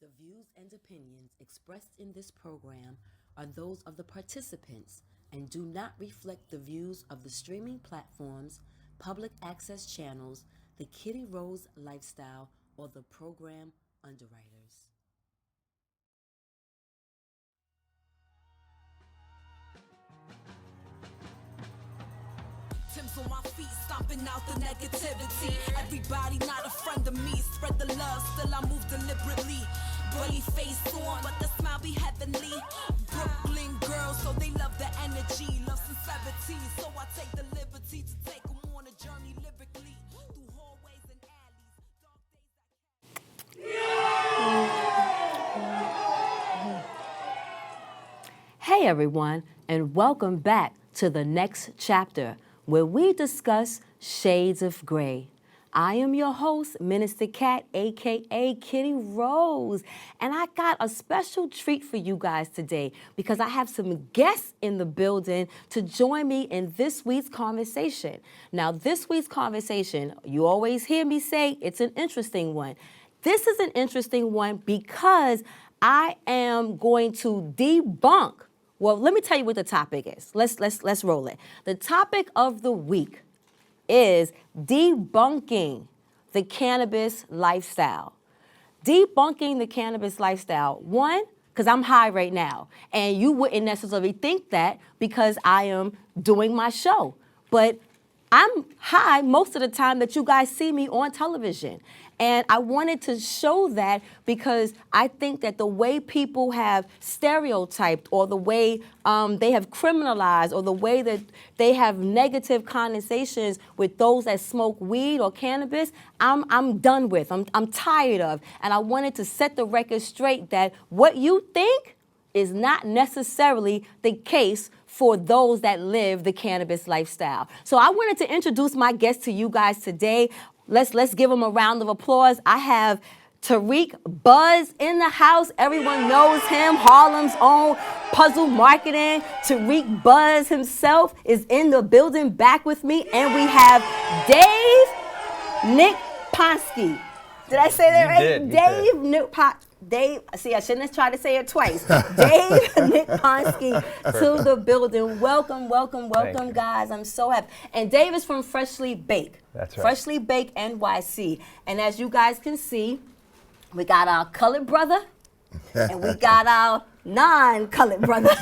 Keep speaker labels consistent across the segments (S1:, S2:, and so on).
S1: The views and opinions expressed in this program are those of the participants and do not reflect the views of the streaming platforms, public access channels, the KittyRose LyfeStyle, or the program underwriters.
S2: Tim's on my feet, stomping out the negativity. Everybody not a friend of me. Spread the love, still I move deliberately. Bully face on, but the smile be heavenly. Brooklyn girls, so they love the energy. Love sincerity, so I take the liberty to take them on a journey lyrically. Through hallways and alleys, dark days.
S1: Hey everyone, and welcome back to the next chapter, where we discuss shades of gray. I am your host, Minister Cat, aka KittyRose, and I got a special treat for you guys today because I have some guests in the building to join me in this week's conversation. Now, this week's conversation, you always hear me say it's an interesting one. This is an interesting one because I am going to debunk. Well, let me tell you what the topic is. Let's roll it. The topic of the week is debunking the cannabis lifestyle. Debunking the cannabis lifestyle. One, because I'm high right now, and you wouldn't necessarily think that because I am doing my show. But I'm high most of the time that you guys see me on television. And I wanted to show that because I think that the way people have stereotyped or the way they have criminalized or the way that they have negative connotations with those that smoke weed or cannabis, I'm done with, I'm tired of. And I wanted to set the record straight that what you think is not necessarily the case for those that live the cannabis lifestyle. So I wanted to introduce my guest to you guys today. Let's give him a round of applause. I have Tarik Buds in the house. Everyone knows him, Harlem's own puzzle marketing. Tarik Buds himself is in the building back with me. And we have Nick Ponsky. Did I say that right? Dave, see, I shouldn't have tried to say it twice. Nick Ponsky to the building. Welcome, guys. I'm so happy. And Dave is from Freshly Baked.
S3: That's right.
S1: Freshly Baked NYC. And as you guys can see, we got our colored brother and we got our non-colored brother.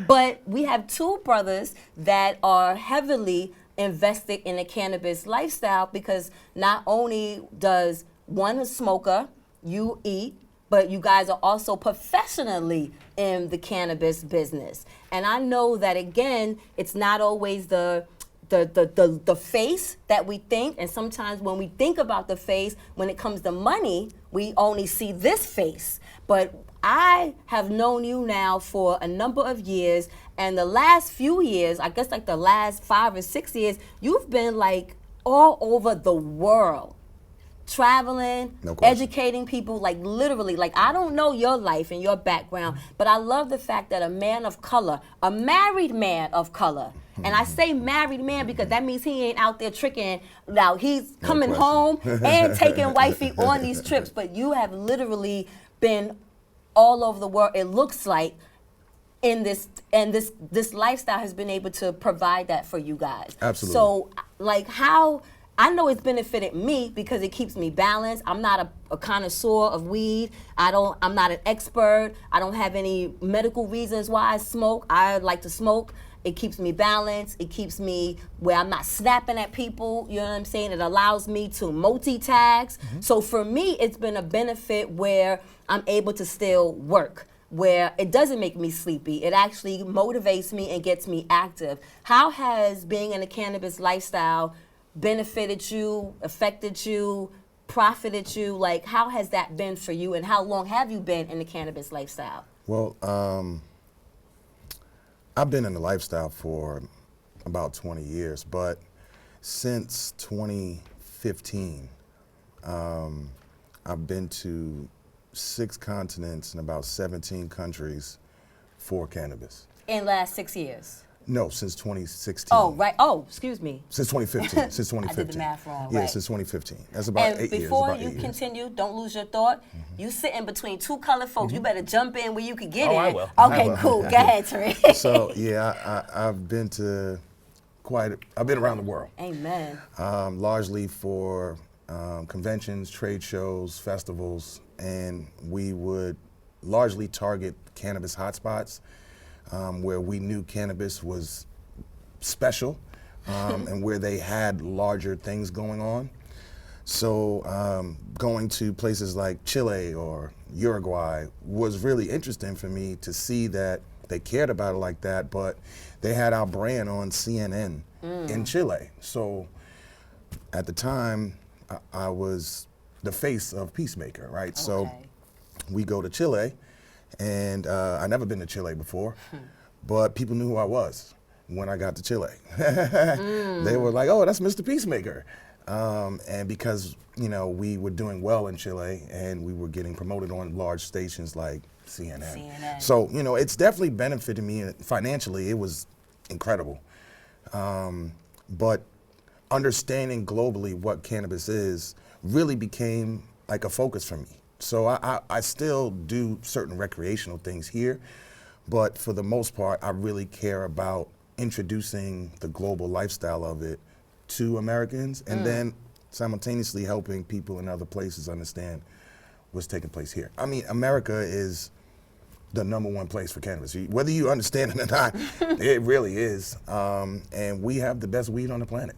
S1: But we have two brothers that are heavily invested in the cannabis lifestyle because not only does one a smoker, you eat, but you guys are also professionally in the cannabis business. And I know that, again, it's not always the face that we think, and sometimes when we think about the face, when it comes to money, we only see this face. But I have known you now for a number of years, and the last few years, I guess like the last 5 or 6 years, you've been like all over the world. Traveling, educating people, like literally, like I don't know your life and your background, but I love the fact that a man of color, a married man of color, and I say married man because that means he ain't out there tricking. Now he's coming home and taking wifey on these trips, but you have literally been all over the world. It looks like in this lifestyle has been able to provide that for you guys.
S4: Absolutely.
S1: So like how. I know it's benefited me because it keeps me balanced. I'm not a connoisseur of weed. I'm not an expert. I don't have any medical reasons why I smoke. I like to smoke. It keeps me balanced. It keeps me where I'm not snapping at people. You know what I'm saying? It allows me to multitask. Mm-hmm. So for me, it's been a benefit where I'm able to still work, where it doesn't make me sleepy. It actually motivates me and gets me active. How has being in a cannabis lifestyle benefited you, affected you, profited you? Like, how has that been for you, and how long have you been in the cannabis lifestyle?
S4: Well, I've been in the lifestyle for about 20 years, but since 2015, I've been to 6 continents and about 17 countries for cannabis.
S1: In the last 6 years?
S4: No, since 2016.
S1: Oh, right. Oh, excuse me.
S4: Since 2015. Since 2015.
S1: I did the math wrong.
S4: Yeah,
S1: right.
S4: since 2015. That's about 8
S1: And
S4: years.
S1: before
S4: about
S1: you
S4: 8 years.
S1: continue, don't lose your thought. You sitting between two colored folks. You better jump in where you can get
S3: Oh,
S1: in.
S3: I will.
S1: Okay, cool. Go ahead, Tarik.
S4: So yeah, I've been to I've been around the world.
S1: Amen.
S4: Largely for conventions, trade shows, festivals, and we would largely target cannabis hotspots where we knew cannabis was special and where they had larger things going on. So going to places like Chile or Uruguay was really interesting for me to see that they cared about it like that, but they had our brand on CNN in Chile. So at the time, I was the face of Peacemaker, right?
S1: Okay.
S4: So we go to Chile, and I'd never been to Chile before, but people knew who I was when I got to Chile. They were like, oh, that's Mr. Peacemaker. And because, you know, we were doing well in Chile and we were getting promoted on large stations like CNN. So, you know, it's definitely benefited me financially. It was incredible. But understanding globally what cannabis is really became like a focus for me. So I still do certain recreational things here, but for the most part, I really care about introducing the global lifestyle of it to Americans and then simultaneously helping people in other places understand what's taking place here. I mean, America is the #1 place for cannabis. Whether you understand it or not, it really is. And we have the best weed on the planet.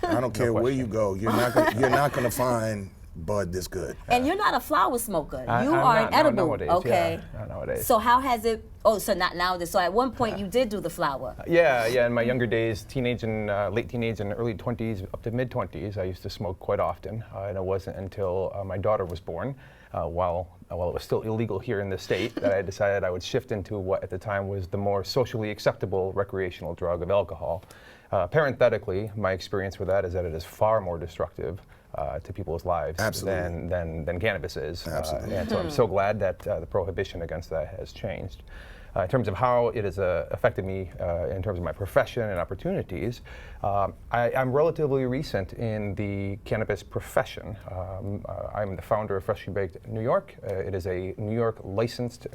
S4: I don't care where you go, you're not gonna find bud this good.
S1: And you're not a flower smoker.
S3: I'm
S1: You are
S3: not,
S1: an edible.
S3: nowadays,
S1: Okay.
S3: Yeah, not nowadays.
S1: So how has it? Oh, so not nowadays. So at one point you did do the flower.
S3: Yeah. In my younger days, teenage and late teenage and early 20s, up to mid 20s, I used to smoke quite often. And it wasn't until my daughter was born, while it was still illegal here in the state, that I decided I would shift into what at the time was the more socially acceptable recreational drug of alcohol. Parenthetically, my experience with that is that it is far more destructive to people's lives than cannabis is.
S4: Absolutely.
S3: And so I'm so glad that the prohibition against that has changed. In terms of how it has affected me in terms of my profession and opportunities, I'm relatively recent in the cannabis profession. I'm the founder of Freshly Baked New York. It is a New York licensed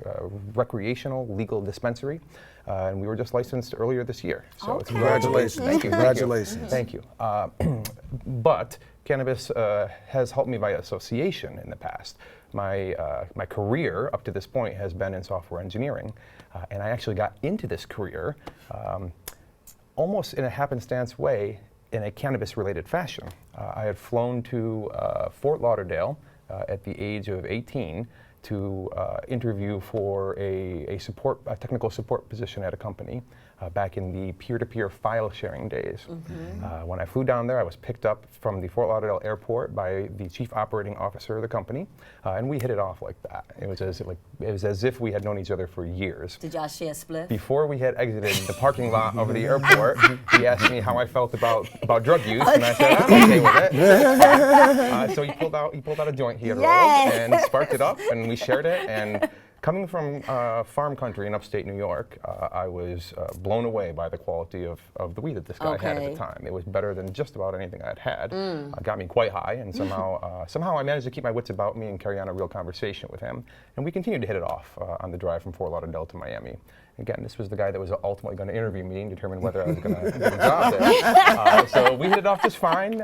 S3: recreational legal dispensary, and we were just licensed earlier this year. So it's
S4: Congratulations.
S3: Thank you.
S4: Congratulations.
S3: Thank you. But cannabis has helped me by association in the past. My career up to this point has been in software engineering, and I actually got into this career almost in a happenstance way in a cannabis-related fashion. I had flown to Fort Lauderdale at the age of 18 to interview for a technical support position at a company back in the peer-to-peer file sharing days. When I flew down there, I was picked up from the Fort Lauderdale airport by the chief operating officer of the company, and we hit it off like that. It was as if we had known each other for years.
S1: Did y'all share a split?
S3: Before we had exited the parking lot over the airport, he asked me how I felt about drug use, and I said I'm okay with it. So he pulled out a joint he had rolled and sparked it up, and we shared it. And coming from farm country in upstate New York, I was blown away by the quality of the weed that this guy had at the time. It was better than just about anything I'd had. Got me quite high, and somehow I managed to keep my wits about me and carry on a real conversation with him. And we continued to hit it off on the drive from Fort Lauderdale to Miami. Again, this was the guy that was ultimately going to interview me and determine whether I was going to get a job there. So we hit it off just fine.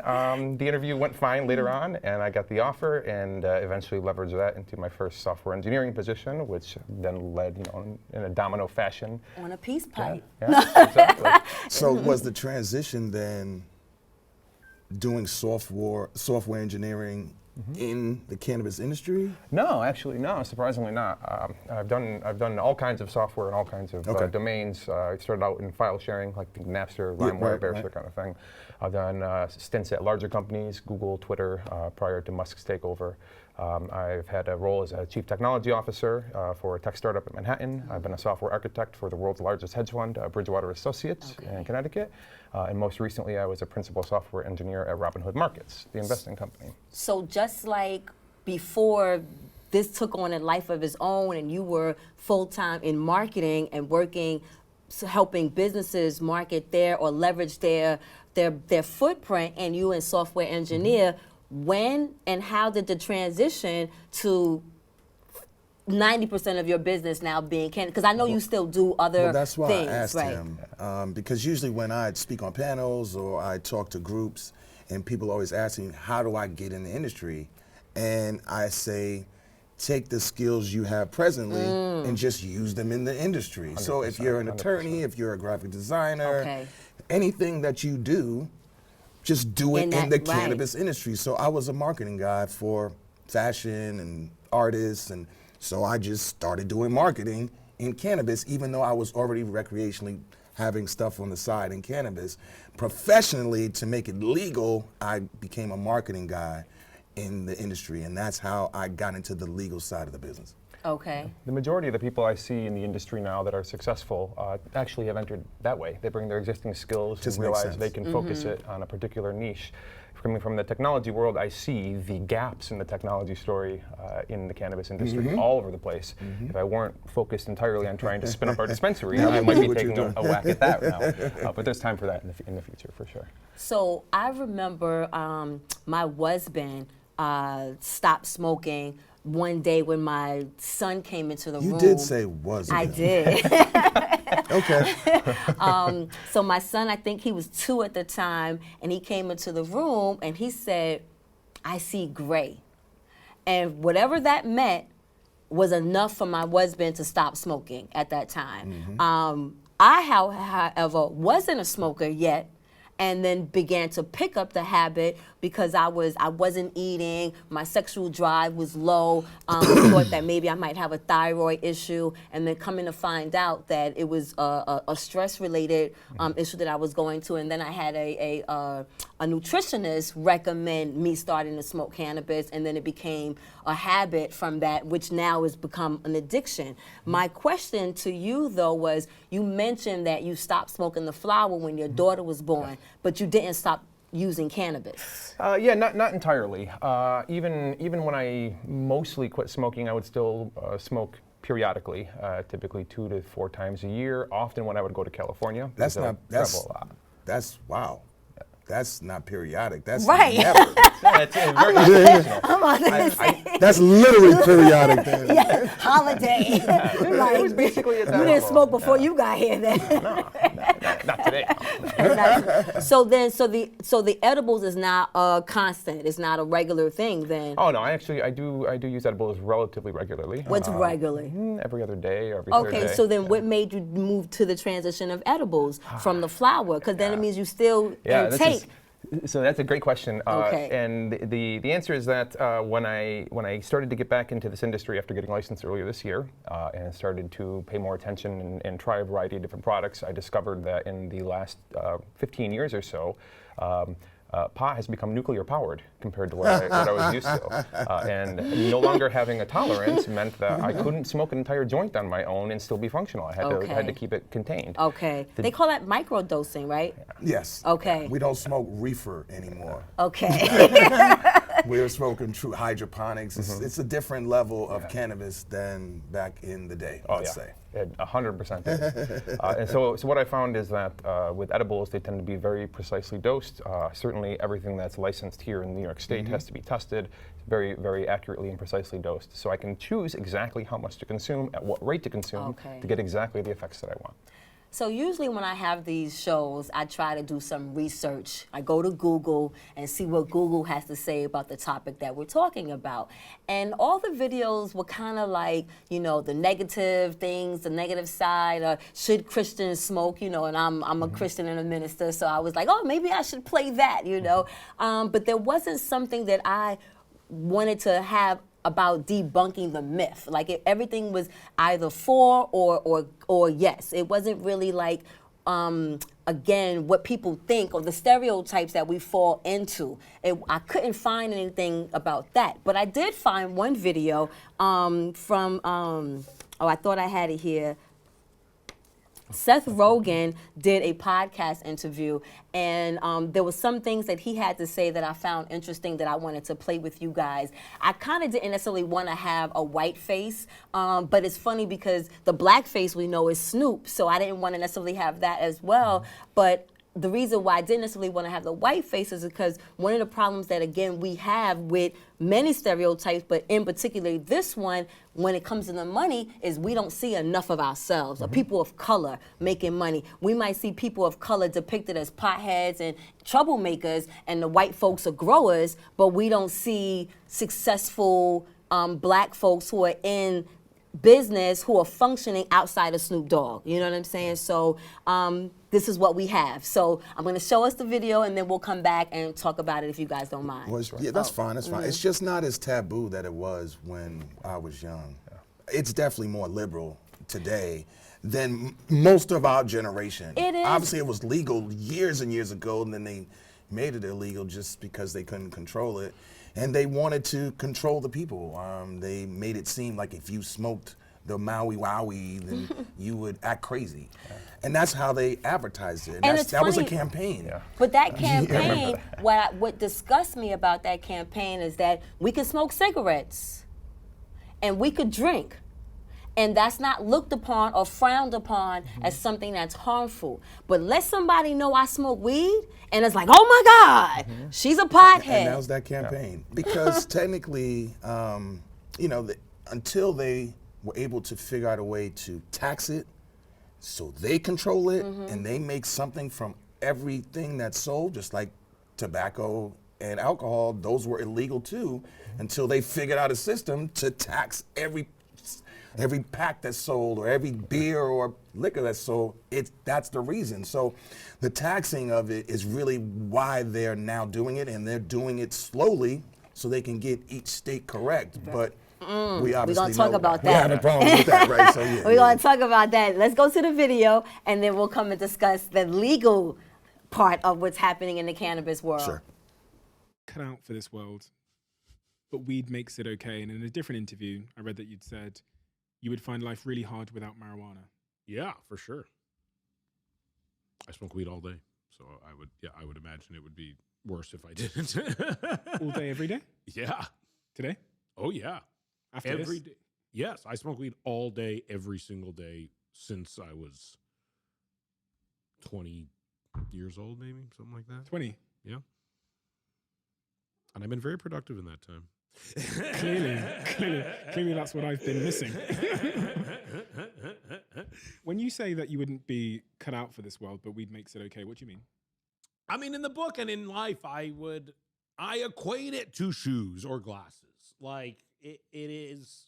S3: The interview went fine later on, and I got the offer, and eventually leveraged that into my first software engineering position, which then led, in a domino fashion.
S1: On a peace pipe.
S3: Yeah, exactly.
S4: So was the transition then doing software engineering in the cannabis industry?
S3: No, actually, no. Surprisingly, not. I've done all kinds of software and all kinds of domains. I started out in file sharing, like Napster, LimeWire, Bearstar kind of thing. I've done stints at larger companies, Google, Twitter, prior to Musk's takeover. I've had a role as a chief technology officer for a tech startup in Manhattan. I've been a software architect for the world's largest hedge fund, Bridgewater Associates in Connecticut. And most recently, I was a principal software engineer at Robinhood Markets, the investing company.
S1: So just like before this took on a life of its own and you were full-time in marketing and working helping businesses market their or leverage their footprint, and you in software engineer, when and how did the transition to 90% of your business now being cannabis? Because I know you still do other
S4: Well, that's why
S1: things,
S4: I asked
S1: right?
S4: him, because usually when I speak on panels or I talk to groups, and people always ask me, how do I get in the industry? And I say, take the skills you have presently and just use them in the industry. So if you're an attorney, if you're a graphic designer, anything that you do, just do it in the cannabis industry. So I was a marketing guy for fashion and artists, and so I just started doing marketing in cannabis, even though I was already recreationally having stuff on the side in cannabis. Professionally, to make it legal, I became a marketing guy in the industry, and that's how I got into the legal side of the business.
S1: Okay.
S3: The majority of the people I see in the industry now that are successful actually have entered that way. They bring their existing skills
S4: Just
S3: and
S4: makes
S3: realize
S4: sense.
S3: they can focus it on a particular niche. Coming from the technology world, I see the gaps in the technology story in the cannabis industry all over the place. If I weren't focused entirely on trying to spin up our dispensary, I might be taking a whack at that now. But there's time for that in the future, for sure.
S1: So I remember my husband stopped smoking one day when my son came into the room.
S4: You did say was.
S1: I did.
S4: Okay.
S1: So my son, I think he was 2 at the time, and he came into the room and he said, I see gray. And whatever that meant was enough for my husband to stop smoking at that time. I, however, wasn't a smoker yet, and then began to pick up the habit because I wasn't eating, my sexual drive was low, thought that maybe I might have a thyroid issue, and then coming to find out that it was a stress-related issue that I was going to, and then I had a nutritionist recommend me starting to smoke cannabis, and then it became a habit from that, which now has become an addiction. My question to you, though, was you mentioned that you stopped smoking the flower when your daughter was born, but you didn't stop using cannabis.
S3: Yeah, not entirely. Even when I mostly quit smoking, I would still smoke periodically, typically 2 to 4 times a year. Often when I would go to California,
S4: That's
S3: because I
S4: not.
S3: would travel a lot.
S4: That's wow. That's not periodic. That's
S1: Right.
S4: never.
S3: It's very intentional.
S1: I'm on this.
S4: That's literally periodic. Then.
S1: Yeah, holiday.
S3: It was basically at that
S1: You didn't
S3: level.
S1: smoke before you got here then.
S3: Not today.
S1: So the edibles is not a constant. It's not a regular thing then.
S3: Oh no, I do use edibles relatively regularly.
S1: What's regular?
S3: Every other day or every third day.
S1: Okay, so then what made you move to the transition of edibles from the flower? Because then it means you still intake.
S3: So that's a great question.
S1: Okay.
S3: And the answer is that when I started to get back into this industry after getting licensed earlier this year and started to pay more attention and try a variety of different products, I discovered that in the last 15 years or so, pot has become nuclear powered compared to what I was used to. And no longer having a tolerance meant that I couldn't smoke an entire joint on my own and still be functional. I had to keep it contained.
S1: Okay. They call that microdosing, right?
S4: Yes.
S1: Okay.
S4: We don't smoke reefer anymore.
S1: Okay.
S4: We're smoking true hydroponics. It's a different level of cannabis than back in the day, let's say.
S3: 100%. And so what I found is that with edibles, they tend to be very precisely dosed. Certainly everything that's licensed here in New York State has to be tested very, very accurately and precisely dosed. So I can choose exactly how much to consume, at what rate to consume, to get exactly the effects that I want.
S1: So usually when I have these shows, I try to do some research. I go to Google and see what Google has to say about the topic that we're talking about. And all the videos were kind of like, you know, the negative things, the negative side, should Christians smoke, you know, and I'm a Christian and a minister, so I was like, oh, maybe I should play that, you know. But there wasn't something that I wanted to have about debunking the myth. Like everything was either for or yes. It wasn't really like, again, what people think or the stereotypes that we fall into. I couldn't find anything about that. But I did find one video from, I thought I had it here. Seth Rogen did a podcast interview, and there was some things that he had to say that I found interesting that I wanted to play with you guys. I kind of didn't necessarily want to have a white face, but it's funny because the black face we know is Snoop, so I didn't want to necessarily have that as well. But the reason why I didn't necessarily want to have the white face is because one of the problems that, again, we have with many stereotypes, but in particular this one, when it comes to the money, is we don't see enough of ourselves, or people of color making money. We might see people of color depicted as potheads and troublemakers, and the white folks are growers, but we don't see successful black folks who are in business who are functioning outside of Snoop Dogg. You know what I'm saying? So this is what we have. So I'm going to show us the video, and then we'll come back and talk about it if you guys don't mind.
S4: Well, yeah, that's fine. That's fine. It's just not as taboo that it was when I was young. It's definitely more liberal today than most of our generation.
S1: It is.
S4: Obviously, it was legal years and years ago, and then they made it illegal just because they couldn't control it. And they wanted to control the people. They made it seem like if you smoked the Maui Wowie, then you would act crazy. And that's how they advertised it.
S1: And
S4: That was a campaign.
S1: But that campaign, what disgusts me about that campaign is that we can smoke cigarettes and we could drink. And that's not looked upon or frowned upon as something that's harmful. But let somebody know I smoke weed, and it's like, oh my God, she's a pothead.
S4: And that was that campaign. Because technically, until they were able to figure out a way to tax it, so they control it, and they make something from everything that's sold, just like tobacco and alcohol, those were illegal too, until they figured out a system to tax every pack that's sold, or every beer or liquor that's sold. That's the reason. So the taxing of it is really why they're now doing it, and they're doing it slowly so they can get each state correct. But we obviously
S1: We're gonna talk about that.
S4: We have a problem with that, right? So yeah,
S1: We're gonna talk about that. Let's go to the video, and then we'll come and discuss the legal part of what's happening in the cannabis world.
S4: Sure.
S5: Cut out for this world, but weed makes it okay. And in a different interview, I read that you'd said you would find life really hard without marijuana.
S6: Yeah, for sure. I smoke weed all day, so I would imagine it would be worse if I didn't.
S5: All day, every day?
S6: Yeah.
S5: Today?
S6: Oh yeah.
S5: After
S6: Every
S5: this?
S6: day. Yes, I smoke weed all day, every single day since I was 20 years old, maybe something like that.
S5: 20.
S6: Yeah. And I've been very productive in that time.
S5: Clearly that's what I've been missing. When you say that you wouldn't be cut out for this world, but weed makes it okay, what do you mean?
S6: I mean, in the book and in life, I equate it to shoes or glasses. Like it is,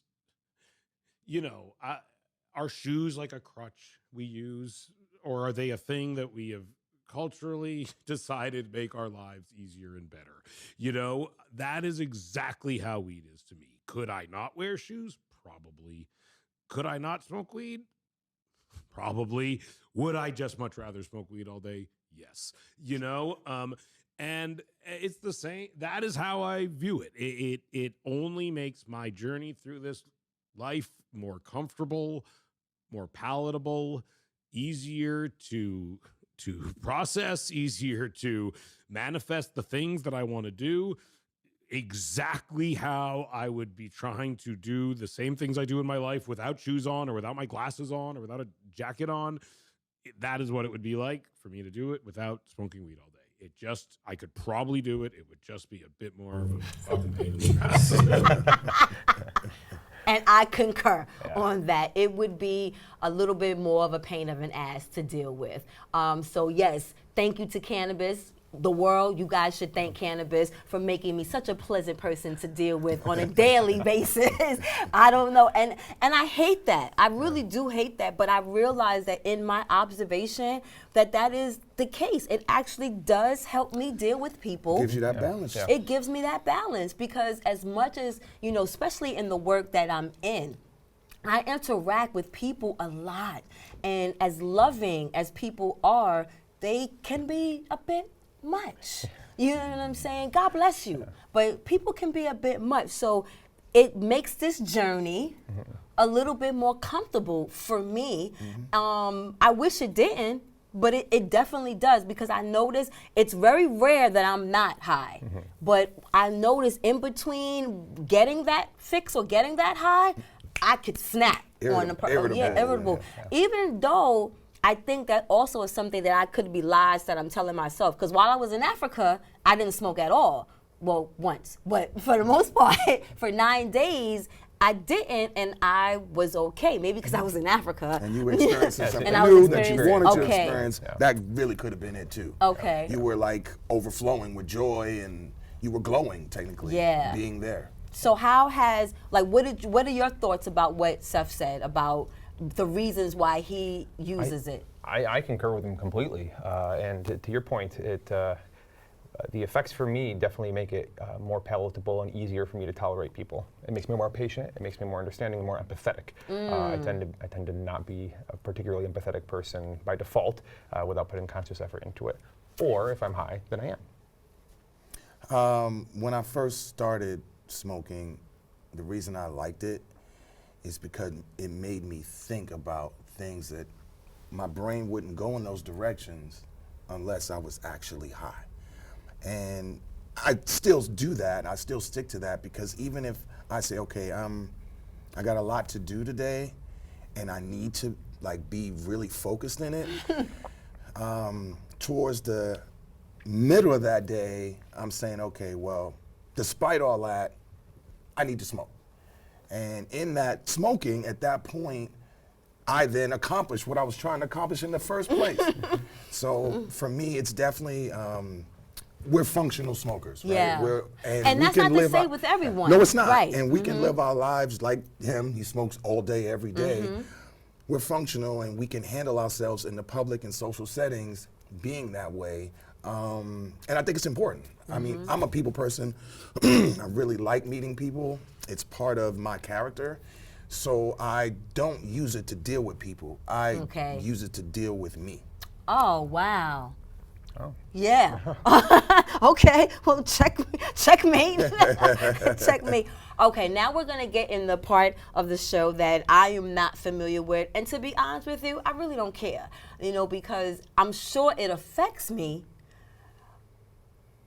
S6: are shoes like a crutch we use, or are they a thing that we have culturally decided make our lives easier and better? That is exactly how weed is to me. Could I not wear shoes? Probably. Could I not smoke weed? Probably. Would I just much rather smoke weed all day? Yes. And it's the same. That is how I view it. It only makes my journey through this life more comfortable, more palatable, easier to process, easier to manifest the things that I want to do, exactly how I would be trying to do the same things I do in my life without shoes on, or without my glasses on, or without a jacket on. That is what it would be like for me to do it without smoking weed all day. I could probably do it. It would just be a bit more of a fucking pain in the ass.
S1: And I concur on that. It would be a little bit more of a pain of an ass to deal with. So yes, thank you to Cannabis. The world, you guys should thank Cannabis for making me such a pleasant person to deal with on a daily basis. I don't know, and I hate that. I really do hate that, but I realize that in my observation that is the case. It actually does help me deal with people.
S4: It gives you that balance.
S3: Yeah.
S1: It gives me that balance, because as much as, especially in the work that I'm in, I interact with people a lot. And as loving as people are, they can be a bit much. You know what I'm saying? God bless you. But people can be a bit much. So it makes this journey a little bit more comfortable for me. I wish it didn't, but it definitely does, because I notice it's very rare that I'm not high. But I notice in between getting that fix or getting that high, I could snap on the person. Yeah, irritable. Even though I think that also is something that I could be lies that I'm telling myself. Because while I was in Africa, I didn't smoke at all. Well, once. But for the most part, for 9 days, I didn't, and I was okay. Maybe because I was in Africa.
S4: And you were experiencing something
S1: And I was
S4: new that you wanted to
S1: okay.
S4: experience. That really could have been it too.
S1: Okay.
S4: You were like overflowing with joy, and you were glowing technically.
S1: Yeah.
S4: Being there.
S1: So how has, like, what are your thoughts about what Seth said about the reasons why he uses it?
S3: I concur with him completely. And to your point, the effects for me definitely make it more palatable and easier for me to tolerate people. It makes me more patient. It makes me more understanding, more empathetic. I tend to not be a particularly empathetic person by default without putting conscious effort into it. Or if I'm high, then I am.
S4: When I first started smoking, the reason I liked it is because it made me think about things that my brain wouldn't go in those directions unless I was actually high. And I still do that. I still stick to that, because even if I say, okay, I got a lot to do today and I need to like be really focused in it, towards the middle of that day, I'm saying, okay, well, despite all that, I need to smoke. And in that smoking, at that point, I then accomplished what I was trying to accomplish in the first place. So for me, it's definitely, we're functional smokers, right?
S1: Yeah. And
S4: we
S1: that's
S4: can
S1: not to
S4: live
S1: say with everyone.
S4: No, it's not.
S1: Right.
S4: And we can live our lives like him. He smokes all day, every day. We're functional, and we can handle ourselves in the public and social settings being that way. And I think it's important. I mean, I'm a people person. I really like meeting people. It's part of my character. So I don't use it to deal with people. I use it to deal with me.
S1: Oh, wow.
S3: Oh.
S1: Yeah. Okay. Well, checkmate. Checkmate. Okay, now we're going to get in the part of the show that I am not familiar with. And to be honest with you, I really don't care, because I'm sure it affects me.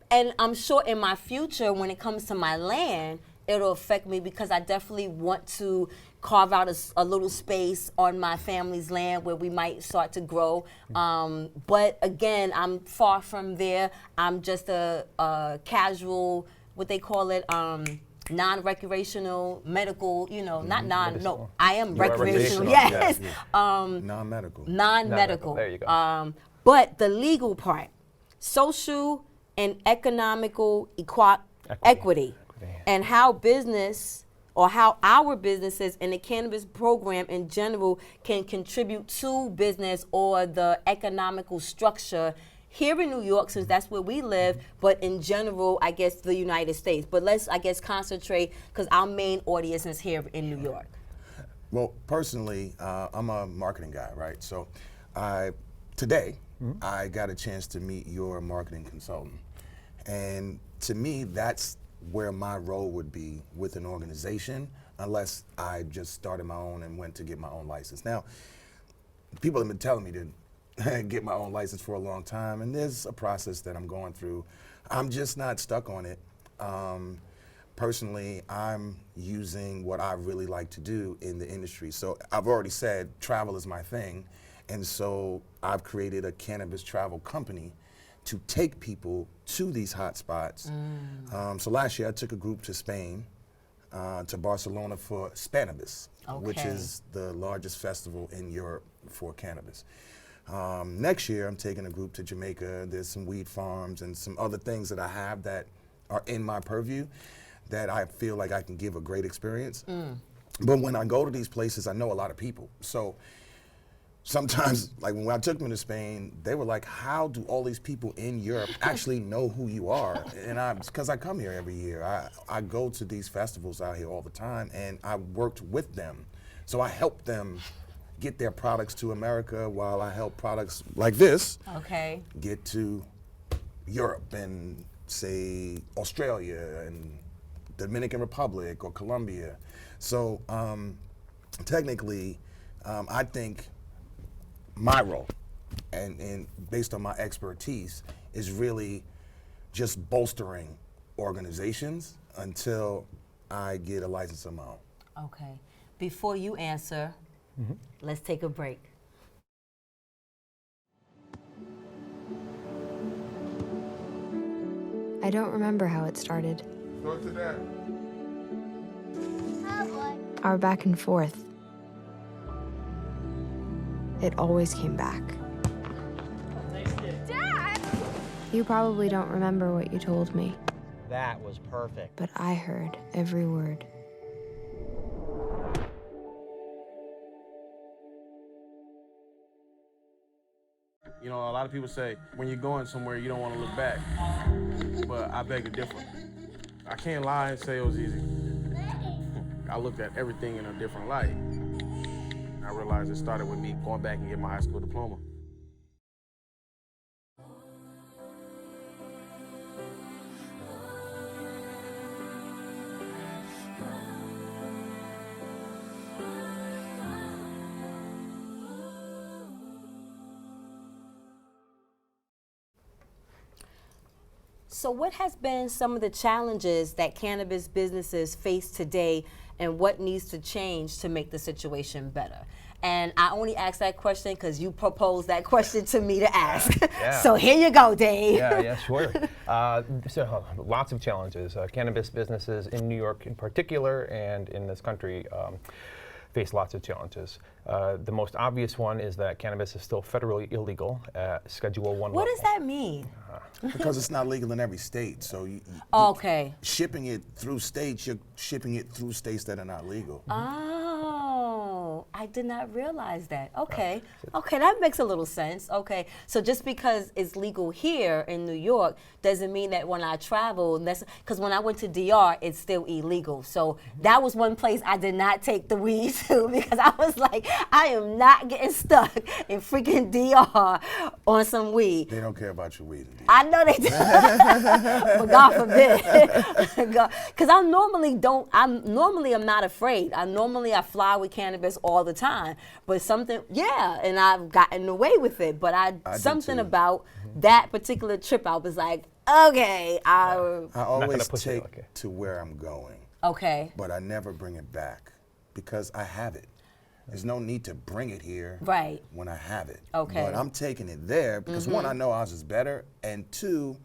S1: And I'm sure in my future, when it comes to my land, it'll affect me, because I definitely want to carve out a little space on my family's land where we might start to grow. But again, I'm far from there. I'm just a casual, what they call it, non-recreational, medical, no, I am recreational, yes.
S4: Non-medical.
S1: Non-medical.
S3: There you go.
S1: But the legal part, social and economical equity. And how business, or how our businesses and the cannabis program in general can contribute to business or the economical structure here in New York, since that's where we live, but in general, I guess, the United States. But let's, I guess, concentrate, because our main audience is here in New York.
S4: Well, personally, I'm a marketing guy, right? So today, I got a chance to meet your marketing consultant. And to me, that's where my role would be with an organization, unless I just started my own and went to get my own license. Now, people have been telling me to get my own license for a long time, and there's a process that I'm going through. I'm just not stuck on it. Personally, I'm using what I really like to do in the industry. So I've already said travel is my thing, and so I've created a cannabis travel company to take people to these hot spots. So last year I took a group to Spain, to Barcelona for Cannabis, which is the largest festival in Europe for cannabis. Next year I'm taking a group to Jamaica. There's some weed farms and some other things that I have that are in my purview that I feel like I can give a great experience. But when I go to these places, I know a lot of people. So sometimes, like when I took them to Spain, they were like, how do all these people in Europe actually know who you are? And because I come here every year. I go to these festivals out here all the time, and I worked with them. So I helped them get their products to America while I help products like this get to Europe and, say, Australia and Dominican Republic or Colombia. So technically, I think my role, and based on my expertise, is really just bolstering organizations until I get a license of my own.
S1: Okay. Before you answer, let's take a break.
S7: I don't remember how it started.
S4: Go to that.
S7: Our back and forth. It always came back. Dad! You probably don't remember what you told me,
S8: That was perfect.
S7: but I heard every word.
S9: You know, a lot of people say when you're going somewhere, you don't want to look back. But I beg to differ. I can't lie and say it was easy. I looked at everything in a different light. I realized it started with me going back and getting my high school diploma.
S1: So what has been some of the challenges that cannabis businesses face today, and what needs to change to make the situation better? And I only asked that question because you proposed that question to me to ask.
S3: Yeah.
S1: So here you go, Dave.
S3: Yeah, sure. So lots of challenges. Cannabis businesses in New York in particular and in this country face lots of challenges. The most obvious one is that cannabis is still federally illegal at Schedule 1
S1: What
S3: level.
S1: does that mean?
S4: Because it's not legal in every state, so
S1: Okay.
S4: shipping it through states, you're shipping it through states that are not legal.
S1: Oh, I did not realize that. Okay. Okay, that makes a little sense. Okay. So just because it's legal here in New York doesn't mean that when I travel, because when I went to DR, it's still illegal. So that was one place I did not take the weed to, because I was like, I am not getting stuck in freaking DR on some weed.
S4: They don't care about your weed.
S1: I know they do, but God forbid. Because I'm normally I'm not afraid. I fly with cannabis all the time. But and I've gotten away with it. But something
S4: too.
S1: about that particular trip, I was like, okay,
S4: I
S3: Not
S4: always
S3: gonna push it,
S4: take
S3: okay.
S4: to where I'm going,
S1: okay,
S4: but I never bring it back because I have it. There's no need to bring it here
S1: right.
S4: when I have it.
S1: Okay.
S4: But I'm taking it there because one, I know ours is better, and two,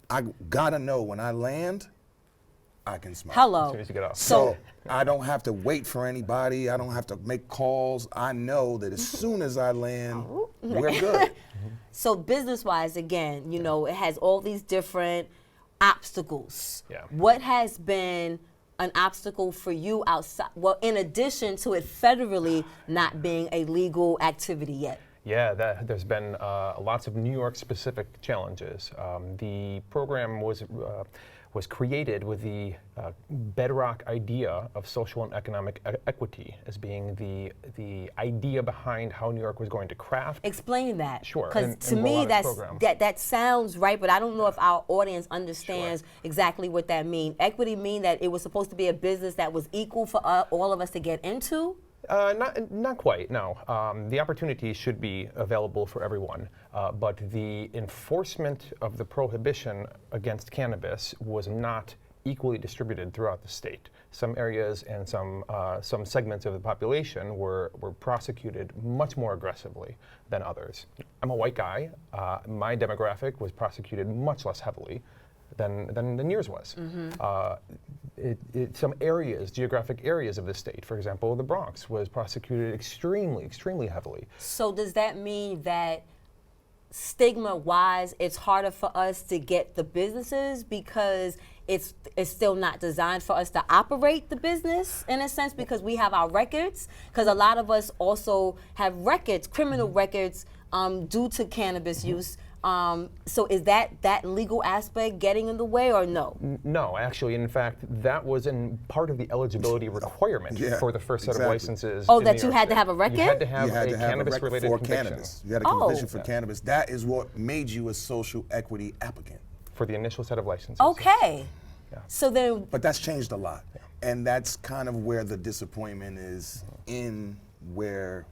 S4: I gotta know when I land, I can smell.
S1: Hello.
S3: As soon as you get off.
S4: So I don't have to wait for anybody. I don't have to make calls. I know that as soon as I land, we're good.
S1: So business-wise, again, it has all these different obstacles.
S3: Yeah.
S1: What has been an obstacle for you outside? Well, in addition to it federally not being a legal activity yet.
S3: Yeah, there's been lots of New York-specific challenges. The program was created with the bedrock idea of social and economic equity as being the idea behind how New York was going to craft.
S1: Explain that.
S3: Sure,
S1: Because
S3: and
S1: to
S3: roll
S1: me,
S3: out its program.
S1: that sounds right, but I don't know if our audience understands exactly what that means. Equity mean that it was supposed to be a business that was equal for all of us to get into?
S3: Not quite, no. The opportunity should be available for everyone, but the enforcement of the prohibition against cannabis was not equally distributed throughout the state. Some areas and some segments of the population were prosecuted much more aggressively than others. I'm a white guy. My demographic was prosecuted much less heavily than yours was. Some areas, geographic areas of the state, for example, the Bronx, was prosecuted extremely heavily.
S1: So does that mean that stigma-wise, it's harder for us to get the businesses because it's still not designed for us to operate the business in a sense because we have our records? Because a lot of us also have records, criminal records, due to cannabis use. So is that legal aspect getting in the way or no?
S3: No, actually, in fact, that was in part of the eligibility requirement for the first set of licenses.
S1: Oh,
S3: in
S1: that
S3: New
S1: you
S3: York
S1: had to
S3: State.
S1: have a record?
S3: You had to have
S4: You had
S3: a
S4: to have a
S3: cannabis-related
S4: record for
S3: conviction.
S4: cannabis. You had a conviction for cannabis. That is what made you a social equity applicant.
S3: For the initial set of licenses.
S1: Okay.
S3: Yeah.
S1: So then,
S4: But that's changed a lot. And that's kind of where the disappointment is in where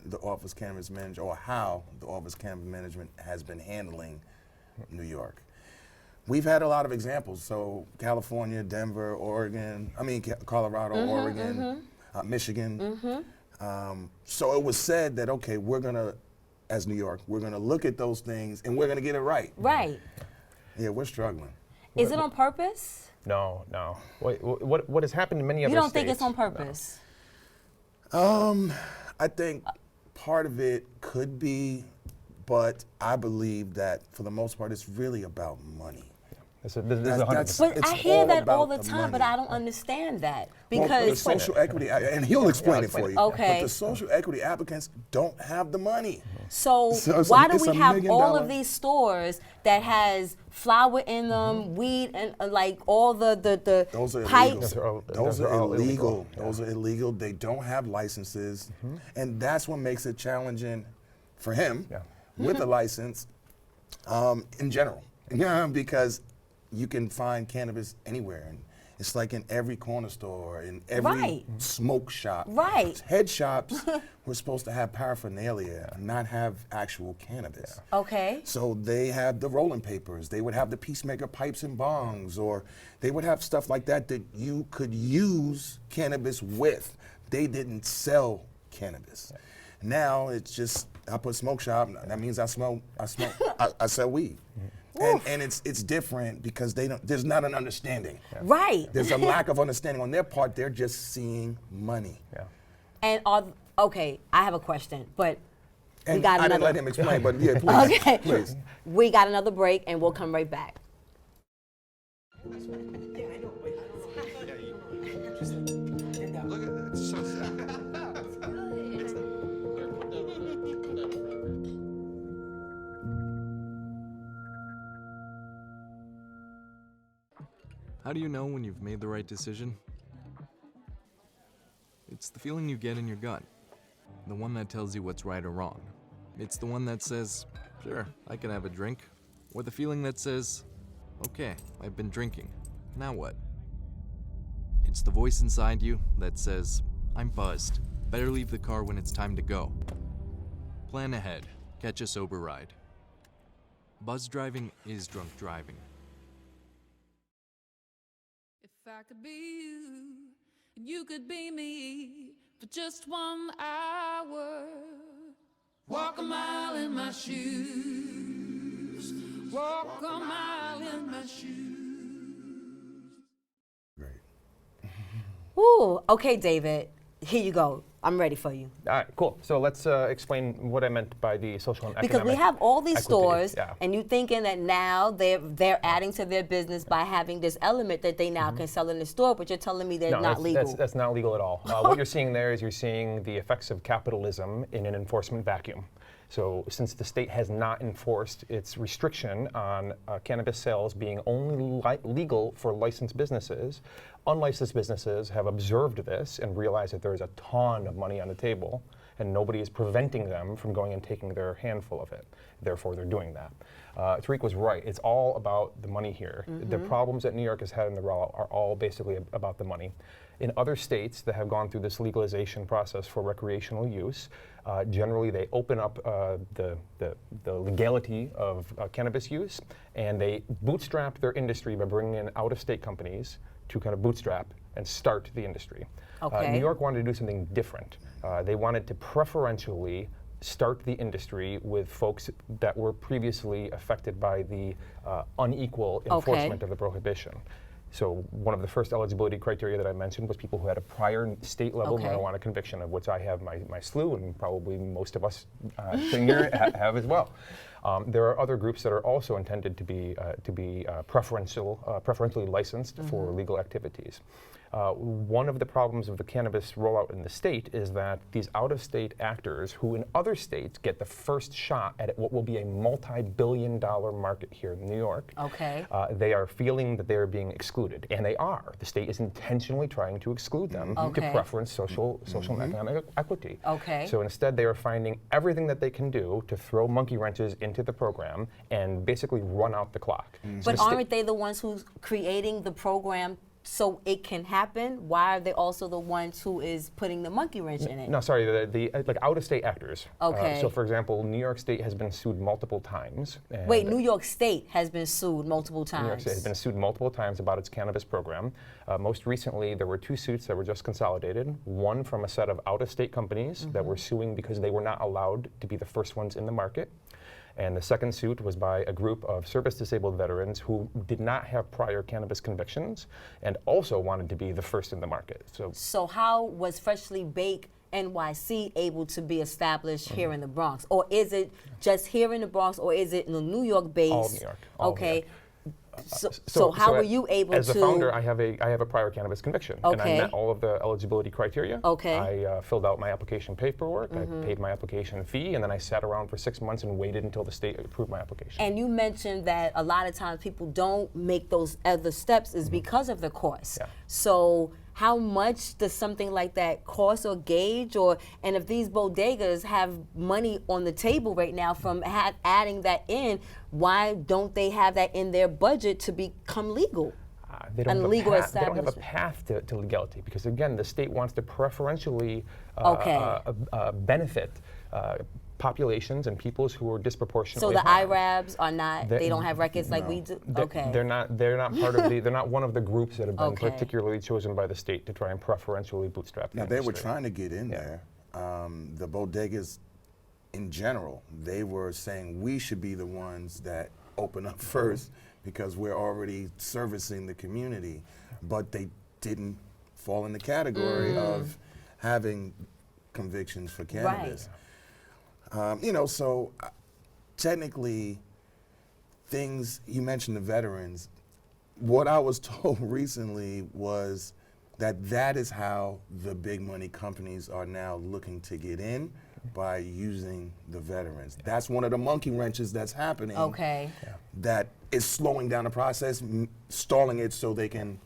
S4: the Office of Cannabis Management, or how the Office of Cannabis Management has been handling New York. We've had a lot of examples. So California, Denver, Colorado, Oregon, Michigan. So it was said that, okay, we're gonna, as New York, we're gonna look at those things and we're gonna get it right.
S1: Right.
S4: Yeah, we're struggling.
S1: Is it on purpose?
S3: No. What has happened in many other states?
S1: You don't think it's on purpose?
S4: I think part of it could be, but I believe that for the most part, it's really about money.
S3: This is 100%.
S1: But
S4: It's
S1: I hear
S4: all
S1: that all
S4: about
S1: the
S4: the
S1: time, but
S4: money.
S1: I don't understand that.
S4: Well, the
S1: Because
S4: social equity, and he'll explain it for you.
S1: Okay.
S4: But the social equity applicants don't have the money.
S1: So
S4: So
S1: why do
S4: it's
S1: we
S4: a
S1: have
S4: $1
S1: all
S4: million
S1: of these stores that has flower in them, weed, and like all the
S4: Those are
S1: pipes?
S4: illegal.
S3: Those are all illegal.
S4: Those are illegal. They don't have licenses, and that's what makes it challenging for him with a license in general. Yeah, because you can find cannabis anywhere, and it's like in every corner store, in every
S1: Right.
S4: smoke shop.
S1: Right.
S4: Head shops were supposed to have paraphernalia, not have actual cannabis.
S1: Okay.
S4: So they had the rolling papers, they would have the peacemaker pipes and bongs, or they would have stuff like that that you could use cannabis with. They didn't sell cannabis. Now it's just, I put smoke shop, that means I sell weed. And it's different because there's not an understanding.
S1: Right.
S4: There's a lack of understanding on their part. They're just seeing money.
S1: And okay, I have a question, but we
S4: And
S1: got
S4: I
S1: another.
S4: didn't let him explain, but yeah, please.
S1: Okay.
S4: Please.
S1: We got another break, and we'll come right back.
S10: How do you know when you've made the right decision? It's the feeling you get in your gut. The one that tells you what's right or wrong. It's the one that says, sure, I can have a drink. Or the feeling that says, okay, I've been drinking. Now what? It's the voice inside you that says, I'm buzzed. Better leave the car when it's time to go. Plan ahead. Catch a sober ride. Buzz driving is drunk driving.
S2: If I could be you, and you could be me for just 1 hour. Walk a mile in my shoes. Walk a mile in my shoes.
S1: Ooh, okay, David. Here you go. I'm ready for you.
S3: All right, cool. So let's explain what I meant by the social and
S1: Because
S3: economic
S1: we have all these
S3: equity.
S1: stores,
S3: Yeah.
S1: and you thinking that now they're adding to their business by having this element that they now can sell in the store, but you're telling me they're
S3: No,
S1: not legal.
S3: that's not legal at all. What you're seeing there is you're seeing the effects of capitalism in an enforcement vacuum. So since the state has not enforced its restriction on cannabis sales being only legal for licensed businesses, unlicensed businesses have observed this and realized that there is a ton of money on the table and nobody is preventing them from going and taking their handful of it. Therefore, they're doing that. Tarik was right. It's all about the money here. The problems that New York has had in the rollout are all basically about the money. In other states that have gone through this legalization process for recreational use, generally they open up the legality of cannabis use, and they bootstrap their industry by bringing in out-of-state companies to kind of bootstrap and start the industry.
S1: Okay.
S3: New York wanted to do something different. They wanted to preferentially start the industry with folks that were previously affected by the unequal enforcement of the prohibition. So one of the first eligibility criteria that I mentioned was people who had a prior state-level marijuana conviction, of which I have my slew, and probably most of us sitting here have as well. There are other groups that are also intended to be preferentially licensed for legal activities. One of the problems of the cannabis rollout in the state is that these out-of-state actors who in other states get the first shot at what will be a multi-billion-dollar market here in New York, they are feeling that they're being excluded, and they are. The state is intentionally trying to exclude them to preference social and economic equity. So instead they are finding everything that they can do to throw monkey wrenches into the program and basically run out the clock.
S1: But aren't they the ones who's creating the program so it can happen? Why are they also the ones who is putting the monkey wrench in it?
S3: No, sorry, the like out-of-state actors.
S1: Okay.
S3: So for example, New York State has been sued multiple times.
S1: Wait, New York State has been sued multiple times.
S3: New York State has been sued multiple times about its cannabis program. Most recently, there were 2 suits that were just consolidated. One from a set of out-of-state companies that were suing because they were not allowed to be the first ones in the market. And the second suit was by a group of service-disabled veterans who did not have prior cannabis convictions and also wanted to be the first in the market.
S1: So how was Freshly Baked NYC able to be established here in the Bronx? Or is it just here in the Bronx, or is it in the New York base?
S3: All New York. All New York.
S1: So how were you able to?
S3: As a founder, I have a prior cannabis conviction, and I
S1: Okay.
S3: met all of the eligibility criteria.
S1: Okay.
S3: I filled out my application paperwork, I paid my application fee, and then I sat around for 6 months and waited until the state approved my application.
S1: And you mentioned that a lot of times people don't make those other steps is because of the cost.
S3: Yeah.
S1: So how much does something like that cost or gauge? And if these bodegas have money on the table right now from adding that in, why don't they have that in their budget to become legal?
S3: They don't,
S1: And
S3: have
S1: legal
S3: a path, they don't have a
S1: establishment.
S3: path to legality because, again, the state wants to preferentially benefit populations and peoples who are disproportionately
S1: So the
S3: harmed.
S1: IRABs are not, they don't have records like we do? Okay.
S3: They're not part of they're not one of the groups that have been
S1: Okay.
S3: particularly chosen by the state to try and preferentially bootstrap the
S4: Now, they were
S3: industry.
S4: trying to get in there. The bodegas, in general, they were saying we should be the ones that open up first because we're already servicing the community. But they didn't fall in the category of having convictions for cannabis. So technically, you mentioned the veterans. What I was told recently was that is how the big money companies are now looking to get in, by using the veterans. That's one of the monkey wrenches that's happening.
S1: Okay.
S4: That is slowing down the process, stalling it so they can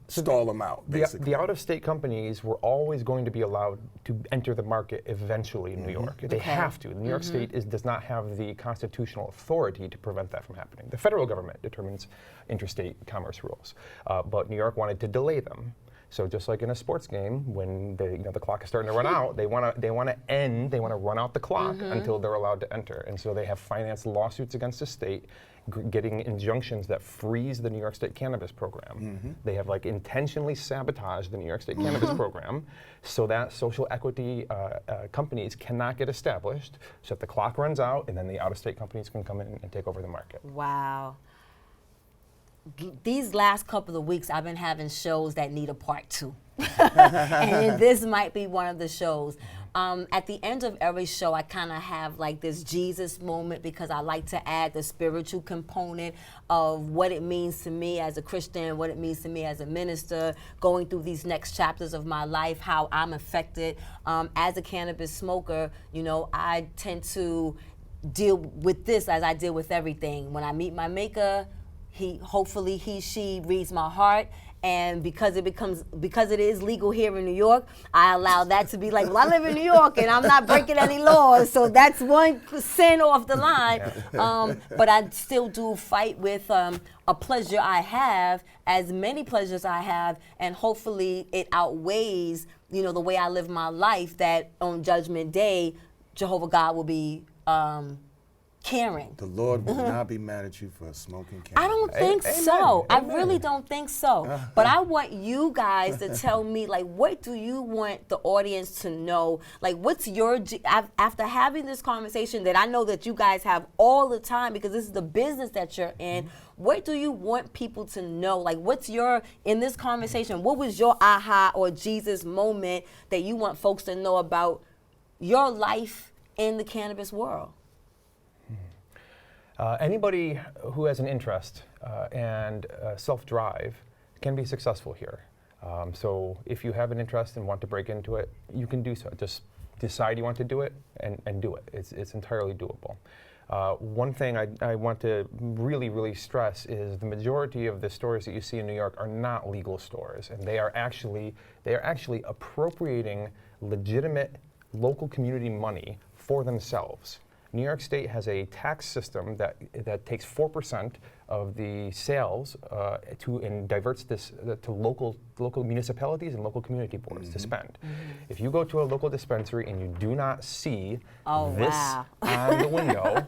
S4: stall them out, basically.
S3: The out-of-state companies were always going to be allowed to enter the market eventually in New York. They have to. The New York State does not have the constitutional authority to prevent that from happening. The federal government determines interstate commerce rules, but New York wanted to delay them. So just like in a sports game, when the clock is starting to run out, they want to run out the clock until they're allowed to enter. And so they have financed lawsuits against the state, getting injunctions that freeze the New York State cannabis program. They have intentionally sabotaged the New York State cannabis program so that social equity companies cannot get established, so that the clock runs out and then the out-of-state companies can come in and take over the market.
S1: Wow. These last couple of weeks, I've been having shows that need a part 2. And this might be one of the shows. At the end of every show, I kind of have this Jesus moment, because I like to add the spiritual component of what it means to me as a Christian, what it means to me as a minister, going through these next chapters of my life, how I'm affected. As a cannabis smoker, I tend to deal with this as I deal with everything. When I meet my maker, hopefully she reads my heart, and because it is legal here in New York, I allow that to be well, I live in New York and I'm not breaking any laws, so that's one sin off the line. But I still do fight with a pleasure I have, as many pleasures I have, and hopefully it outweighs the way I live my life, that on Judgment Day, Jehovah God will be caring.
S4: The Lord will not be mad at you for smoking cannabis.
S1: I don't think so. I really don't think so. But I want you guys to tell me, what do you want the audience to know? What's your, after having this conversation that I know that you guys have all the time, because this is the business that you're in, what do you want people to know? What's in this conversation, what was your aha or Jesus moment that you want folks to know about your life in the cannabis world?
S3: Anybody who has an interest and self-drive can be successful here. So if you have an interest and want to break into it, you can do so. Just decide you want to do it and do it. It's entirely doable. One thing I want to really, really stress is the majority of the stores that you see in New York are not legal stores, and they are actually appropriating legitimate local community money for themselves. New York State has a tax system that takes 4% of the sales and diverts this to local municipalities and local community boards to spend. If you go to a local dispensary and you do not see this on the window,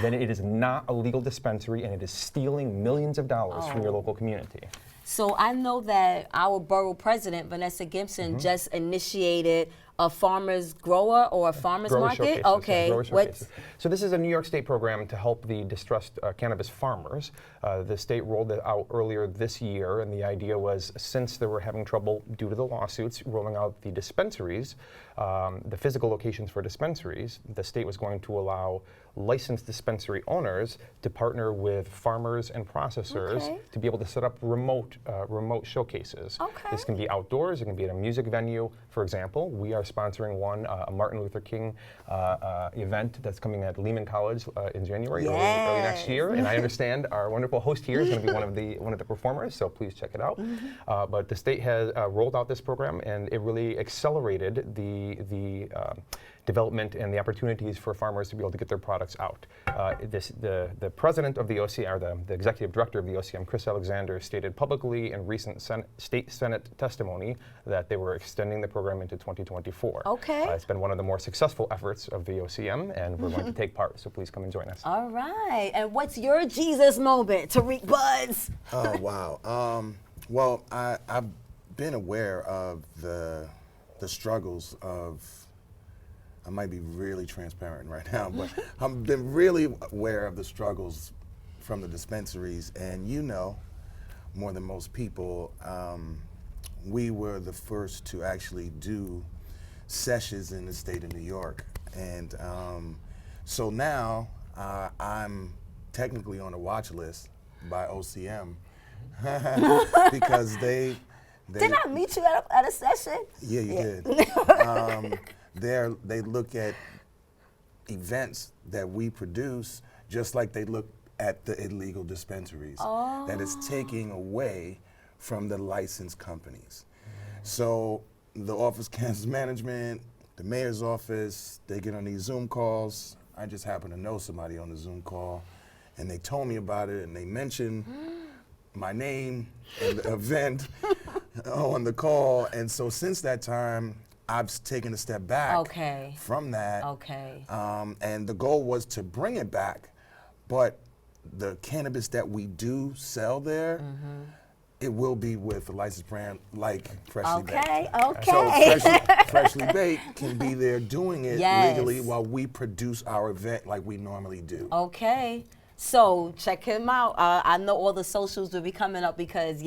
S3: then it is not a legal dispensary and it is stealing millions of dollars from your local community.
S1: So I know that our borough president, Vanessa Gibson, just initiated a farmer's grower or a farmer's
S3: Grower
S1: market?
S3: showcases,
S1: Okay.
S3: grower showcases. So this is a New York State program to help the distressed cannabis farmers. The state rolled it out earlier this year, and the idea was, since they were having trouble due to the lawsuits rolling out the dispensaries, the physical locations for dispensaries, the state was going to allow licensed dispensary owners to partner with farmers and processors to be able to set up remote showcases. This can be outdoors, it can be at a music venue. For example, we are sponsoring one, a Martin Luther King event that's coming at Lehman College in January, early next year. And I understand our wonderful host here is going to be one of the performers, so please check it out. But the state has rolled out this program, and it really accelerated the development and the opportunities for farmers to be able to get their products out. The president of the OCR, the executive director of the OCM, Chris Alexander, stated publicly in recent state Senate testimony that they were extending the program into 2024. It's been one of the more successful efforts of the OCM, and we're going to take part, so please come and join us.
S1: All right, and what's your Jesus moment, Tarik Buds?
S4: Oh, wow. Well, I've been aware of the struggles of, I might be really transparent right now, but I've been really aware of the struggles from the dispensaries, and you know, more than most people, we were the first to actually do sessions in the state of New York. And so now I'm technically on a watch list by OCM because they
S1: Did I meet you at a session?
S4: Yeah, you did. They look at events that we produce just like they look at the illegal dispensaries. That is taking away from the licensed companies. So the Office of Cannabis Management, the mayor's office, they get on these Zoom calls. I just happen to know somebody on the Zoom call, and they told me about it, and they mentioned my name and the event on the call. And so since that time, I've taken a step back from that. And the goal was to bring it back, but the cannabis that we do sell there, it will be with a licensed brand like Freshly Baked. So Freshly Baked can be there doing it legally while we produce our event like we normally do.
S1: So check him out. I know all the socials will be coming up because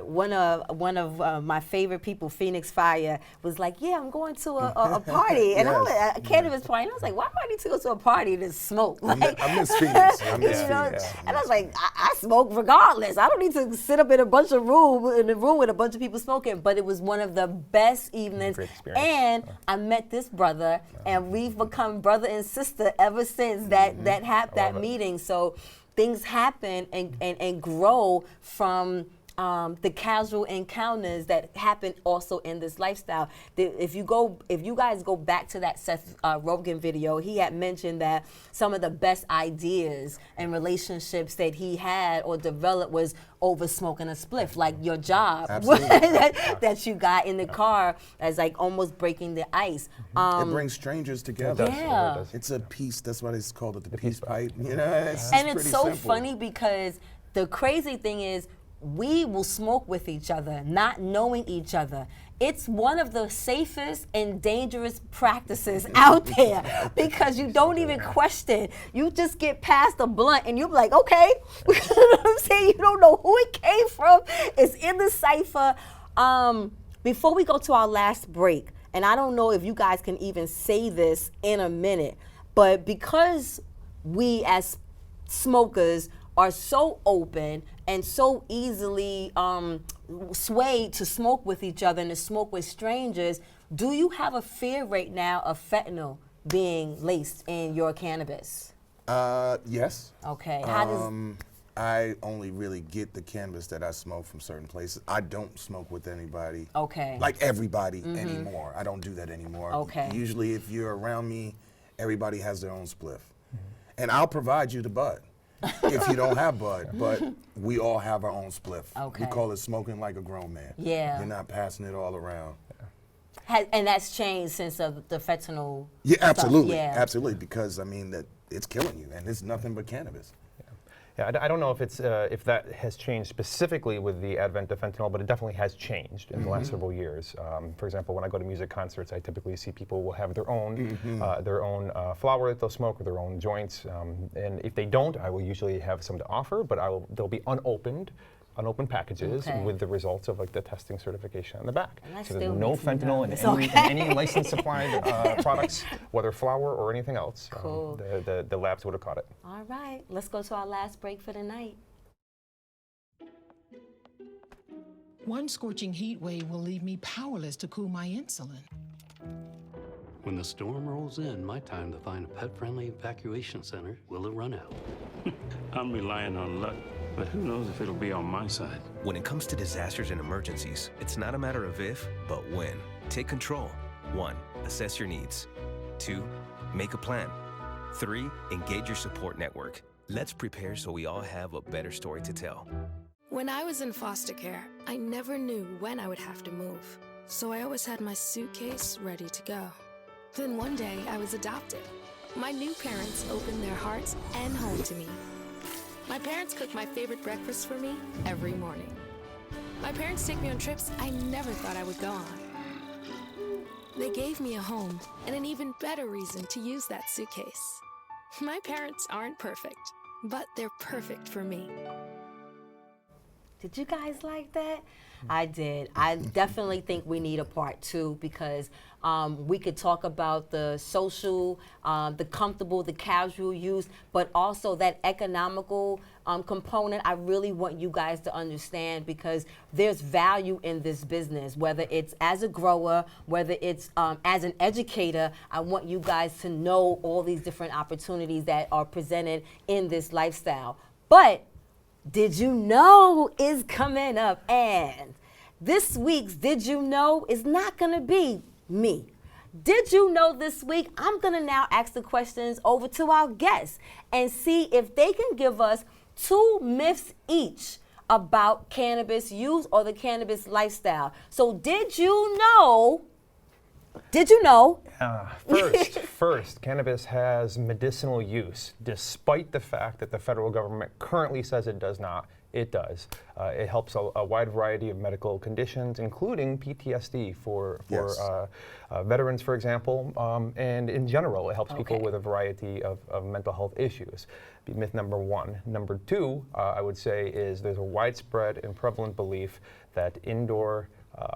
S1: one of my favorite people, Phoenix Fire, was like, I'm going to a party, and I was at a cannabis party, and I was like, why do I need to go to a party to smoke? Like,
S4: I miss Phoenix. I miss Phoenix.
S1: And I was like, I smoke regardless. I don't need to sit up in a room with a bunch of people smoking. But it was one of the best evenings, and I met this brother, and we've become brother and sister ever since that meeting. So things happen and grow from the casual encounters that happen also in this lifestyle. If you guys go back to that Seth Rogen video, he had mentioned that some of the best ideas and relationships that he had or developed was over smoking a spliff, like your job that you got in the car as like almost breaking the ice.
S4: It brings strangers together.
S1: Yeah.
S4: It's a peace, that's why it's called the peace pipe. You know,
S1: it's so simple. Funny because the crazy thing is, we will smoke with each other, not knowing each other. It's one of the safest and dangerous practices out there because you don't even question. You just get past the blunt and you're like, okay. You know what I'm saying? You don't know who it came from. It's in the cipher. Before we go to our last break, and I don't know if you guys can even say this in a minute, but because we as smokers are so open and so easily swayed to smoke with each other and to smoke with strangers, do you have a fear right now of fentanyl being laced in your cannabis?
S4: Yes.
S1: Okay. How does
S4: I only really get the cannabis that I smoke from certain places. I don't smoke with anybody. Like everybody anymore. I don't do that anymore. Usually if you're around me everybody has their own spliff. And I'll provide you the bud if you don't have bud, but we all have our own spliff.
S1: Okay.
S4: We call it smoking like a grown man.
S1: Yeah.
S4: You're not passing it all around.
S1: And that's changed since the fentanyl.
S4: Yeah, absolutely,
S1: Yeah.
S4: absolutely, because I mean that it's killing you, and it's nothing but cannabis.
S3: Yeah, I don't know if it's if that has changed specifically with the advent of fentanyl, but it definitely has changed in the last several years. For example, when I go to music concerts, I typically see people will have their own flower that they'll smoke or their own joints. And if they don't, I will usually have some to offer, but they'll be unopened packages with the results of like the testing certification on the back. So there's no fentanyl in any licensed supplied products, whether flour or anything else.
S1: Cool.
S3: The labs would have caught it.
S1: All right, let's go to our last break for the night.
S11: One scorching heat wave will leave me powerless to cool my insulin.
S12: When the storm rolls in, my time to find a pet-friendly evacuation center will have run out.
S13: I'm relying on luck, but who knows if it'll be on my side.
S14: When it comes to disasters and emergencies, it's not a matter of if, but when. Take control. 1. Assess your needs. 2. Make a plan. 3. Engage your support network. Let's prepare so we all have a better story to tell.
S15: When I was in foster care, I never knew when I would have to move. So I always had my suitcase ready to go. Then one day, I was adopted. My new parents opened their hearts and home to me. My parents cook my favorite breakfast for me every morning. My parents take me on trips I never thought I would go on. They gave me a home and an even better reason to use that suitcase. My parents aren't perfect, but they're perfect for me.
S1: Did you guys like that? I did. I definitely think we need a part 2 because we could talk about the social, the comfortable, the casual use, but also that economical component. I really want you guys to understand because there's value in this business, whether it's as a grower, whether it's as an educator. I want you guys to know all these different opportunities that are presented in this lifestyle. But Did You Know is coming up, and this week's Did You Know is not gonna be me. Did you know this week, I'm gonna now ask the questions over to our guests and see if they can give us 2 myths each about cannabis use or the cannabis lifestyle. So did you know?
S3: First, cannabis has medicinal use, despite the fact that the federal government currently says it does not. It does. It helps a wide variety of medical conditions, including PTSD for veterans, for example, and in general, it helps people with a variety of mental health issues. Myth number 1. Number 2, I would say, is there's a widespread and prevalent belief that indoor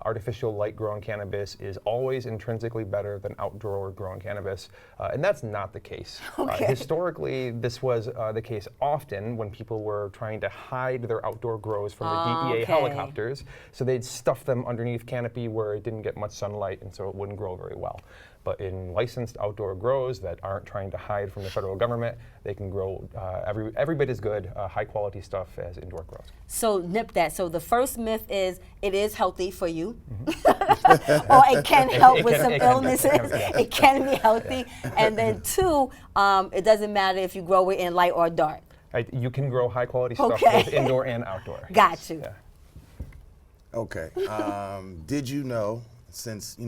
S3: artificial light-grown cannabis is always intrinsically better than outdoor-grown cannabis, and that's not the case. Historically, this was the case often when people were trying to hide their outdoor grows from the DEA helicopters, so they'd stuff them underneath canopy where it didn't get much sunlight, and so it wouldn't grow very well. But in licensed outdoor grows that aren't trying to hide from the federal government, they can grow every bit as good, high-quality stuff as indoor grows.
S1: So nip that. So the first myth is it is healthy for you, or it can help with some illnesses. It can be healthy. And then 2, it doesn't matter if you grow it in light or dark.
S3: You can grow high-quality stuff both indoor and outdoor.
S1: Got you.
S3: Yeah.
S4: Okay. Did you know, since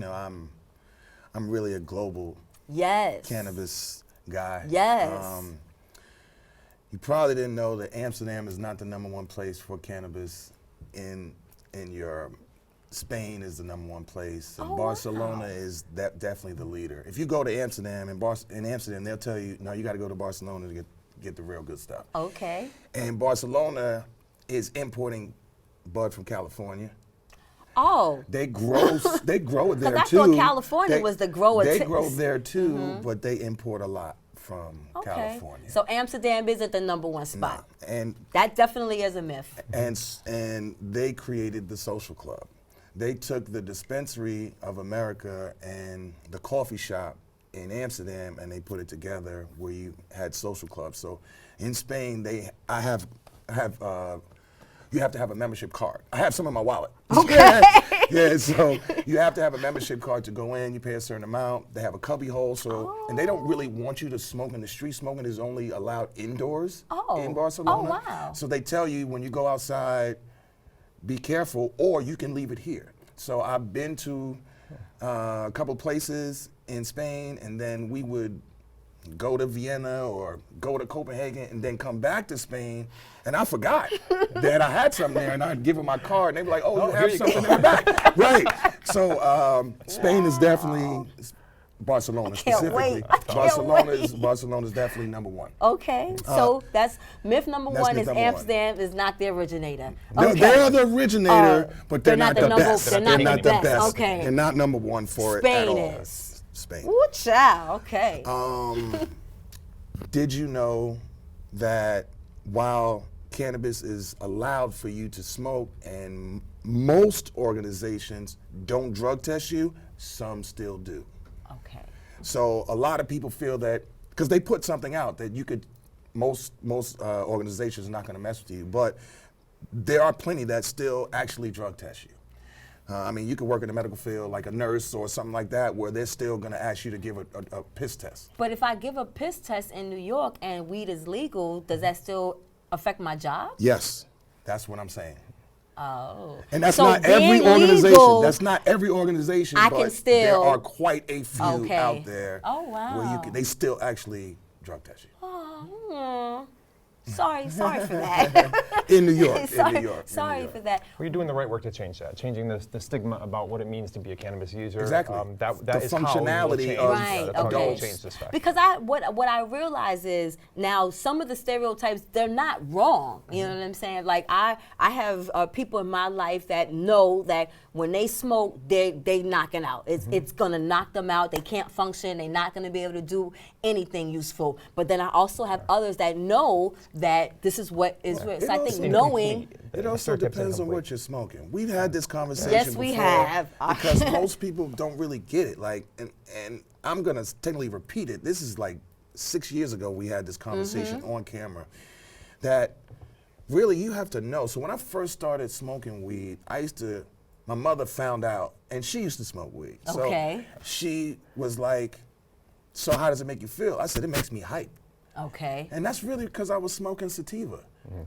S4: I'm really a global cannabis guy.
S1: Yes.
S4: You probably didn't know that Amsterdam is not the #1 place for cannabis in Europe. Spain is the #1 place, and Barcelona is definitely the leader. If you go to Amsterdam, in Amsterdam, they'll tell you, no, you got to go to Barcelona to get the real good stuff.
S1: Okay.
S4: And Barcelona is importing bud from California.
S1: Oh.
S4: They grow it there too.
S1: Because I thought California was the grower.
S4: They grow there too, but they import a lot from California.
S1: So Amsterdam isn't the #1 spot.
S4: No. And
S1: that definitely is a myth.
S4: And they created the social club. They took the dispensary of America and the coffee shop in Amsterdam, and they put it together where you had social clubs. So in Spain, I have you have to have a membership card. I have some in my wallet.
S1: Okay.
S4: Yeah, so you have to have a membership card to go in. You pay a certain amount. They have a cubby hole, and they don't really want you to smoke in the street. Smoking is only allowed indoors in Barcelona.
S1: Oh, wow.
S4: So they tell you when you go outside, be careful, or you can leave it here. So I've been to a couple places in Spain, and then we would go to Vienna or go to Copenhagen and then come back to Spain, and I forgot that I had something there, and I'd give them my card, and they'd be like, oh, you have something in the back. Right. So Spain is definitely, Barcelona specifically. Barcelona's definitely number one.
S1: Okay, so that's myth number
S4: that's
S1: one
S4: myth
S1: is
S4: number one.
S1: Amsterdam is not the originator.
S4: They're the originator, but they're not the best.
S1: They're not the best. Okay.
S4: They're not number one for it at all.
S1: Spain is.
S4: Spain.
S1: Ooh, child. Okay.
S4: Did you know that while cannabis is allowed for you to smoke and most organizations don't drug test you, some still do.
S1: Okay.
S4: So a lot of people feel that, because they put something out that you could, most organizations are not gonna mess with you, but there are plenty that still actually drug test you. I mean, you could work in the medical field like a nurse or something like that, where they're still going to ask you to give a piss test.
S1: But if I give a piss test in New York and weed is legal, does that still affect my job?
S4: Yes, that's what I'm saying.
S1: Oh.
S4: And that's
S1: So
S4: not every
S1: being
S4: organization.
S1: legal,
S4: That's not every organization,
S1: I
S4: but
S1: can still.
S4: there are quite a few
S1: Okay.
S4: out there
S1: Oh, wow.
S4: where they still actually drug test you.
S1: Oh, sorry for that.
S4: In New York,
S1: Sorry for that.
S3: We're doing the right work to change that, changing the stigma about what it means to be a cannabis user.
S4: Exactly.
S3: That
S4: The
S3: is how
S4: functionality
S3: we
S4: of-
S3: will change,
S1: Right,
S3: that's how we
S1: okay.
S3: will change this fact.
S1: Because what I realize is now some of the stereotypes, they're not wrong. You know what I'm saying? Like I have people in my life that know that when they smoke, they knocking out. It's gonna knock them out. They can't function. They're not gonna be able to do anything useful. But then I also have others that know that this is what is real. So I think knowing.
S4: It also depends on what you're smoking. We've had this conversation
S1: Yes,
S4: before.
S1: we have.
S4: Because most people don't really get it. Like, and I'm gonna technically repeat it. This is like 6 years ago we had this conversation on camera. That really you have to know. So when I first started smoking weed, my mother found out, and she used to smoke weed.
S1: Okay.
S4: So she was like, so how does it make you feel? I said, it makes me hype.
S1: Okay.
S4: And that's really because I was smoking sativa.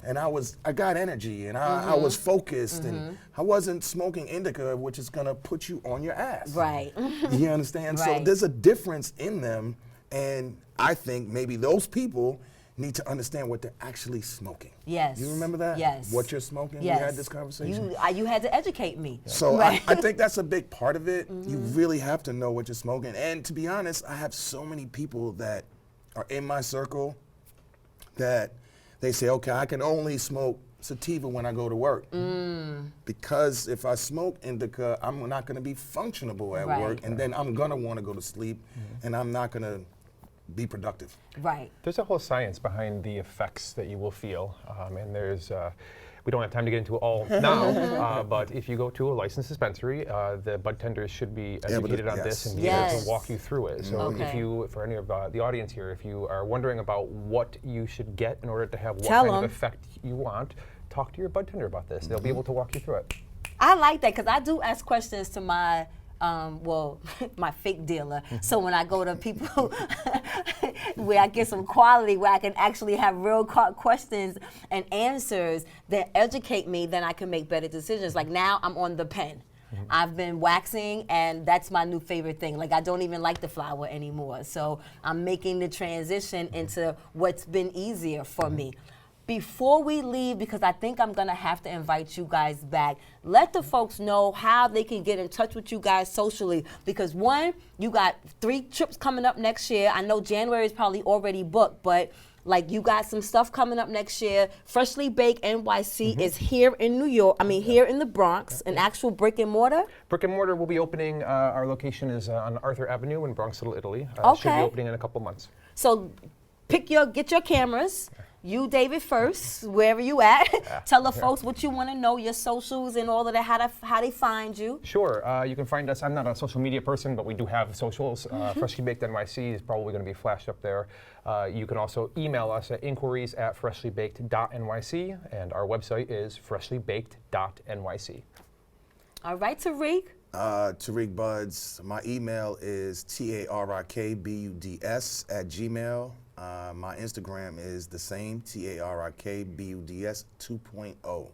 S4: And I got energy, and I was focused, and I wasn't smoking indica, which is gonna put you on your ass.
S1: Right.
S4: You understand? So
S1: Right.
S4: there's a difference in them, and I think maybe those people need to understand what they're actually smoking.
S1: Yes.
S4: You remember that?
S1: Yes.
S4: What you're smoking?
S1: Yes.
S4: We had this conversation.
S1: You had to educate me.
S4: So
S1: Right.
S4: I think that's a big part of it. You really have to know what you're smoking. And to be honest, I have so many people that are in my circle that they say, okay, I can only smoke sativa when I go to work. Because if I smoke indica, I'm not gonna be functionable at
S1: Right.
S4: work, and then I'm gonna wanna go to sleep, and I'm not gonna be productive.
S1: Right.
S3: There's a whole science behind the effects that you will feel, and there's, we don't have time to get into all now, but if you go to a licensed dispensary, the bud tenders should be educated on this and be able to walk you through it. So if you, for any of the audience here, if you are wondering about what you should get in order to have what kind of effect you want, talk to your bud tender about this. They'll be able to walk you through it.
S1: I like that because I do ask questions to my my fake dealer. So when I go to people where I get some quality, where I can actually have real questions and answers that educate me, then I can make better decisions. Like now I'm on the pen. I've been waxing, and that's my new favorite thing. Like I don't even like the flower anymore. So I'm making the transition into what's been easier for me. Before we leave, because I think I'm gonna have to invite you guys back, let the folks know how they can get in touch with you guys socially. Because one, you got 3 trips coming up next year. I know January is probably already booked, but like you got some stuff coming up next year. Freshly Baked NYC is here in New York, here in the Bronx, an actual brick and mortar.
S3: Brick and mortar will be opening, our location is on Arthur Avenue in Bronx, Little Italy. Should be opening in a couple months.
S1: So get your cameras. you, David, first, wherever you at. Tell the folks what you want to know, your socials and all of that, how they find you.
S3: Sure. You can find us. I'm not a social media person, but we do have socials. Freshly Baked NYC is probably going to be flashed up there. You can also email us at inquiries@freshlybaked.nyc, and our website is freshlybaked.nyc.
S1: All right, Tarik.
S4: Tarik Buds. My email is tarikbuds@gmail. My Instagram is the same, tarikbuds 2.0.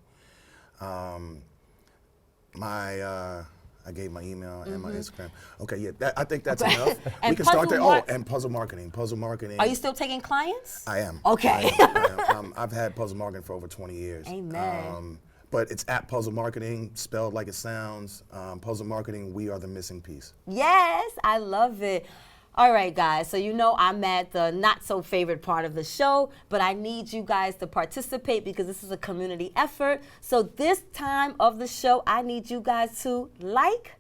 S4: I gave my email and my Instagram. Okay, yeah, I think that's enough. We can start there. And puzzle marketing. Puzzle marketing.
S1: Are you still taking clients?
S4: I am.
S1: Okay.
S4: I am. I've had puzzle marketing for over 20 years.
S1: Amen.
S4: But it's at Puzzle Marketing, spelled like it sounds. Puzzle Marketing, we are the missing piece.
S1: Yes, I love it. All right, guys, so you know I'm at the not-so-favorite part of the show, but I need you guys to participate because this is a community effort. So this time of the show, I need you guys to like,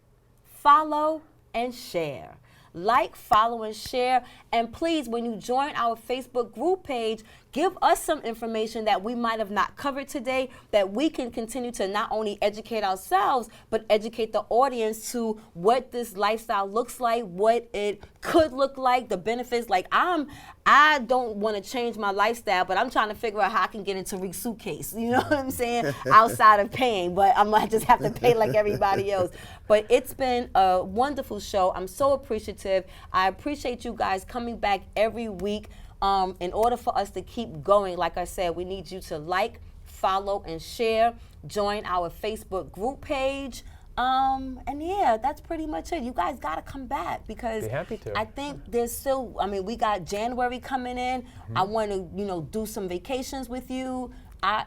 S1: follow, and share. Like, follow, and share. And please, when you join our Facebook group page, give us some information that we might have not covered today, that we can continue to not only educate ourselves, but educate the audience to what this lifestyle looks like, what it could look like, the benefits. Like I don't want to change my lifestyle, but I'm trying to figure out how I can get into Tarik's suitcase. You know what I'm saying? Outside of paying, but I might just have to pay like everybody else. But it's been a wonderful show. I'm so appreciative. I appreciate you guys coming back every week. In order for us to keep going, like I said, we need you to like, follow, and share. Join our Facebook group page. And yeah, that's pretty much it. You guys got to come back because
S3: Be happy to.
S1: I think there's still, we got January coming in. I want to, do some vacations with you. I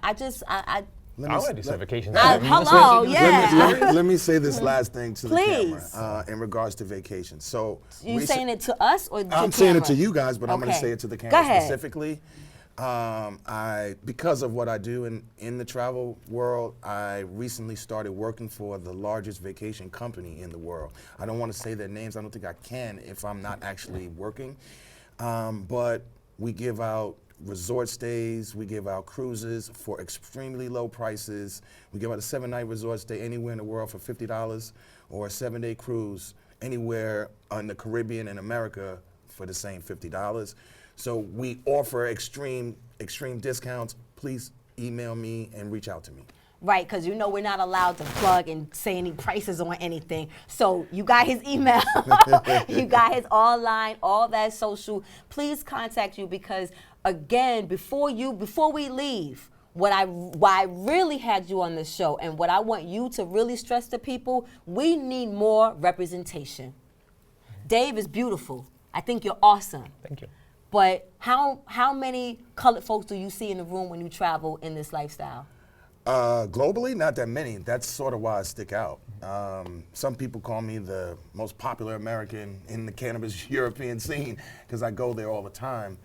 S1: want to
S3: do some vacations.
S1: Hello, yeah.
S4: Let me say this last thing to the
S1: Please.
S4: camera in regards to vacation. So
S1: You saying it to us or to
S4: I'm saying it to you guys, but I'm going to
S1: Okay.
S4: say it to the
S1: Go
S4: camera
S1: ahead.
S4: specifically. Because of what I do in the travel world, I recently started working for the largest vacation company in the world. I don't want to say their names. I don't think I can if I'm not actually working. But we give out resort stays, we give out cruises for extremely low prices. We give out a 7-night resort stay anywhere in the world for $50 or a 7-day cruise anywhere in the Caribbean and America for the same $50. So we offer extreme discounts. Please email me and reach out to me.
S1: Right, because we're not allowed to plug and say any prices on anything. So you got his email, you got his online, all that social. Please contact you because, again, before we leave, why I really had you on this show and what I want you to really stress to people, we need more representation. Dave is beautiful. I think you're awesome.
S3: Thank you.
S1: But how many colored folks do you see in the room when you travel in this lifestyle?
S4: Globally, not that many. That's sort of why I stick out. Some people call me the most popular American in the cannabis European scene because I go there all the time.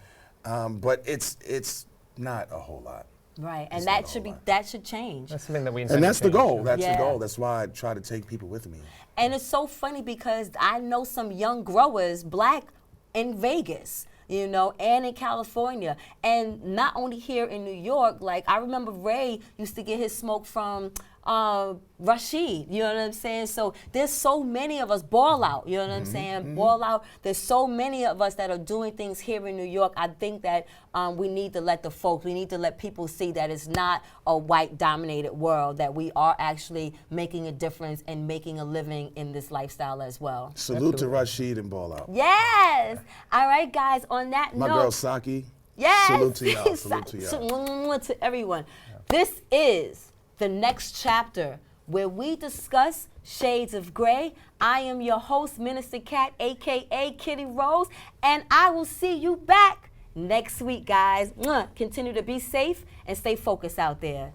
S4: But it's not a whole lot.
S1: Right, and
S4: It's
S1: that should change.
S3: That's something that we intend
S4: And that's
S3: to
S4: the
S3: change.
S4: goal. That's
S1: Yeah.
S4: the goal. That's why I try to take people with me.
S1: And it's so funny because I know some young growers, black, in Vegas, and in California. And not only here in New York, like I remember Ray used to get his smoke from Rashid, you know what I'm saying? So there's so many of us, Ball Out, you know what I'm saying? Ball Out, there's so many of us that are doing things here in New York. I think that we need to let we need to let people see that it's not a white dominated world, that we are actually making a difference and making a living in this lifestyle as well.
S4: Salute to Rashid and Ball Out.
S1: Yes! All right, guys, on that
S4: My
S1: note.
S4: girl Saki.
S1: Yes!
S4: Salute to y'all. Salute to y'all.
S1: To everyone. This is the next chapter where we discuss shades of gray. I am your host, Minister Cat, aka KittyRose, and I will see you back next week, guys. Continue to be safe and stay focused out there.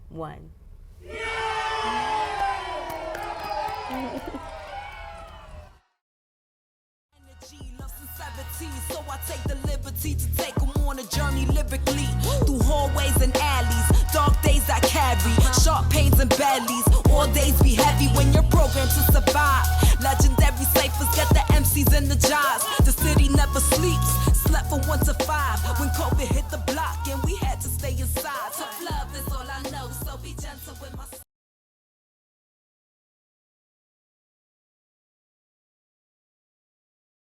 S1: One.
S2: So I take the liberty to take them on a journey lyrically through hallways and alleys, dark days I carry, sharp pains and bellies. All days be heavy when you're programmed to survive. Legendary ciphers get the MCs and the jobs. The city never sleeps, slept from 1 to 5 when COVID hit the